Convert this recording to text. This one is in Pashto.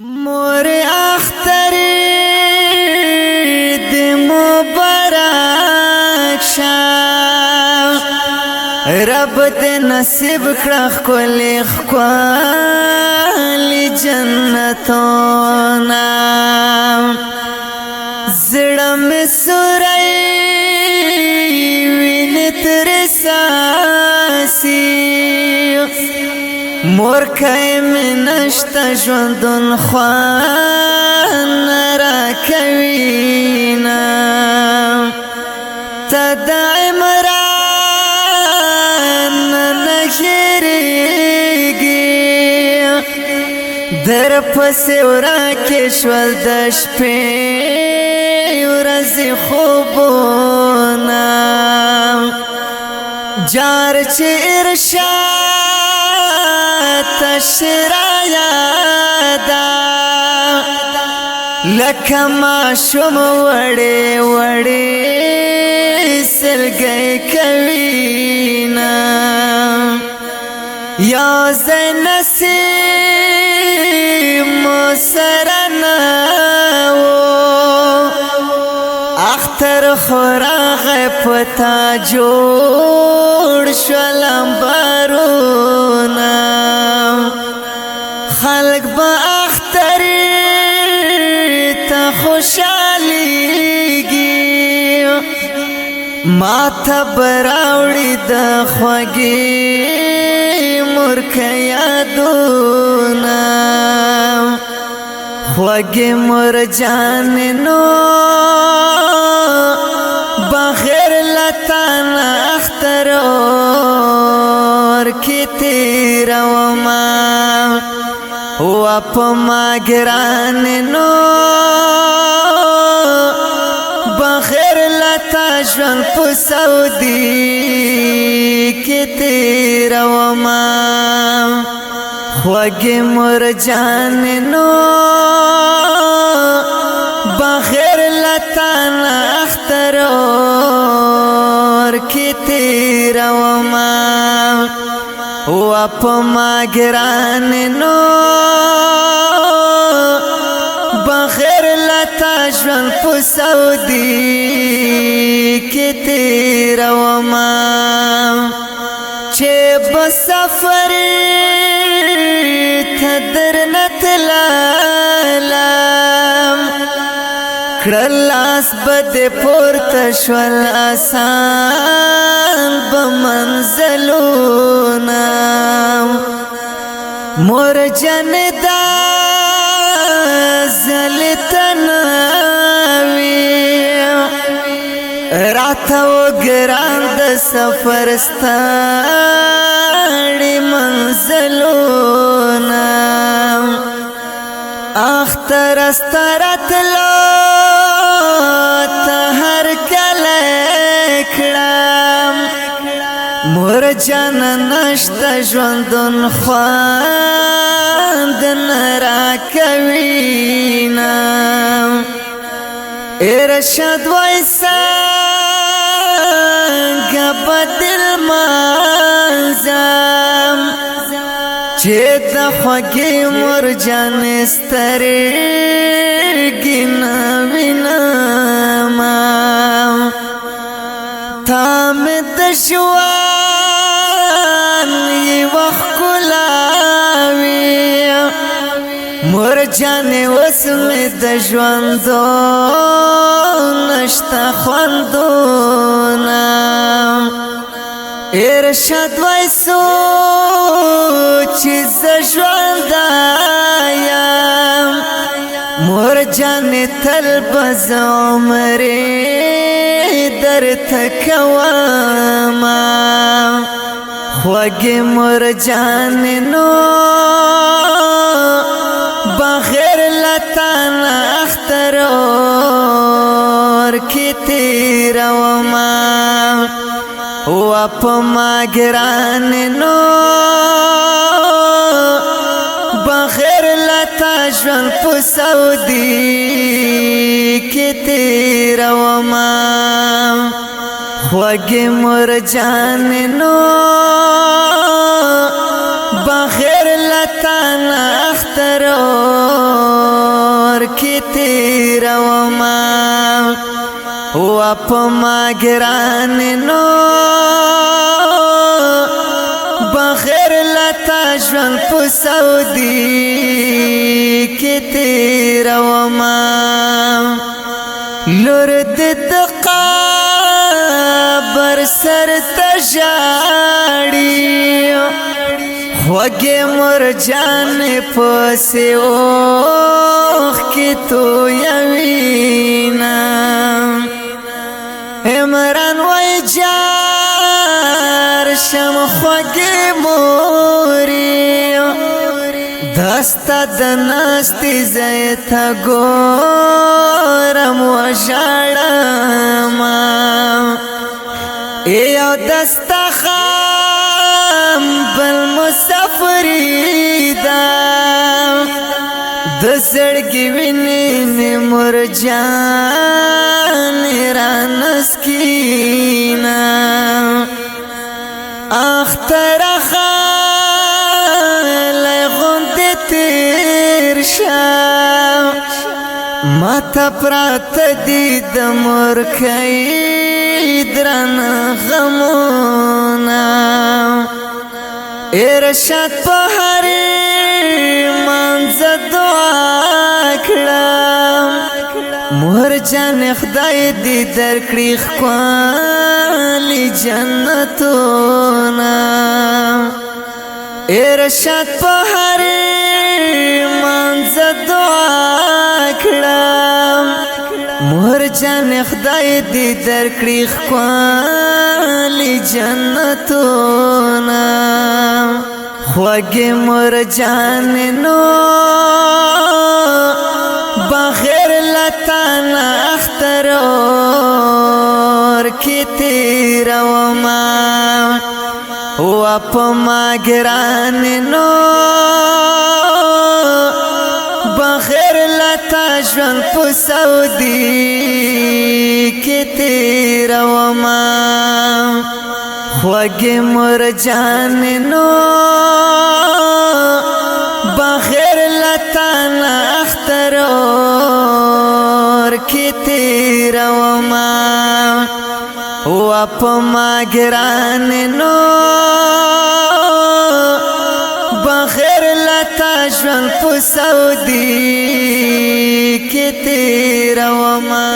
مور اختر د مبارک شاه رب د نصیب کړه خپل جنتونه زړه مې سورای وینې تر ساسي مور کای منشتا ژوندون خوان را کوینا تد عمران نخیریگی در پس ورا کشول د شپې ورځې خوبونه جار چې ارشاد تشرایا دا لکه ماشوم وړې وړې سلګۍ کوینا یا زینسیم سرنا اختر خوراغ پتا جوړ شلم بارونا خلق با اختر تا خوشحالیگی ما تا براوڑی دا خواگی مرک یادونا خواگی مر جاننو بغیر لطانا اخترور کی تیرا وما وپ ما گراننو بغیر لطا جوان پو سعودی کی تیرا وما خواگی مر جاننو بغیر لطانا اخترور کی تیرا وما وپ ما گراننو بغیر لطا جوان پو سعودی کی تیرا وما چه بسفر تدر نتلالم کرلاس بد پورت شول آسان بمنزلونا مور جندا زلتناوی راتا و گران د سفر ستاڑی منزلونا اختر استرت لو تهر کلکڑام مور جان نشتا ژوندون خواند نرا کوینا ارشاد وایسا گبدل مانزم چه دا خوگی مور جان استرگی نوینام تام دشوان ی وقت کلاوی مور جان وسم دشوان دو نشتا خواندونام ارشاد وایسو چیز ژوندایم مور جان تل بز عمری در تکواما خوږی مور جان نو بغیر لطانا اخترور کی تیرا وما وپ ما گراننو بغیر لطا جوان پو سعودی کی تیرا وما خوږی مور جاننو بغیر لطانا اخترور تیروما و په ما ګران نو بغیر لتا ژوند په سعودي کې تیروما لور دې د قبر سر ته ژاړي خوږې مرجان پسې اوښکې تویوینه عمران وای جار شم خوږې مورې دستا د ناستې ځای ته ګورم وژاړمه یو دستخوان بل مسافري ده د زړګي وینې مې مرجانې رانسکینه اختر خالی غوندې تېر شه ماته پراته دي د مورکۍ درانه غمونه ارشاد په هر منځه دعا کړم مهر جان خدای دې درکړي ښکلي جنتونه ارشاد په هر منځه دعا کړم مهر جان خدای دې درکړي ښکلي جنتونه خوږې مرجان نو بغیر لتا نه اختر اور کې تیروما و په ما ګران نو بغیر لتا ژوند په سعودي کې تیروما خوږې مرجان نو بغیر لتا نه اختر اور کې تیروما و په ما ګران نو بغیر لتا ژوند په سعودي کې تیروما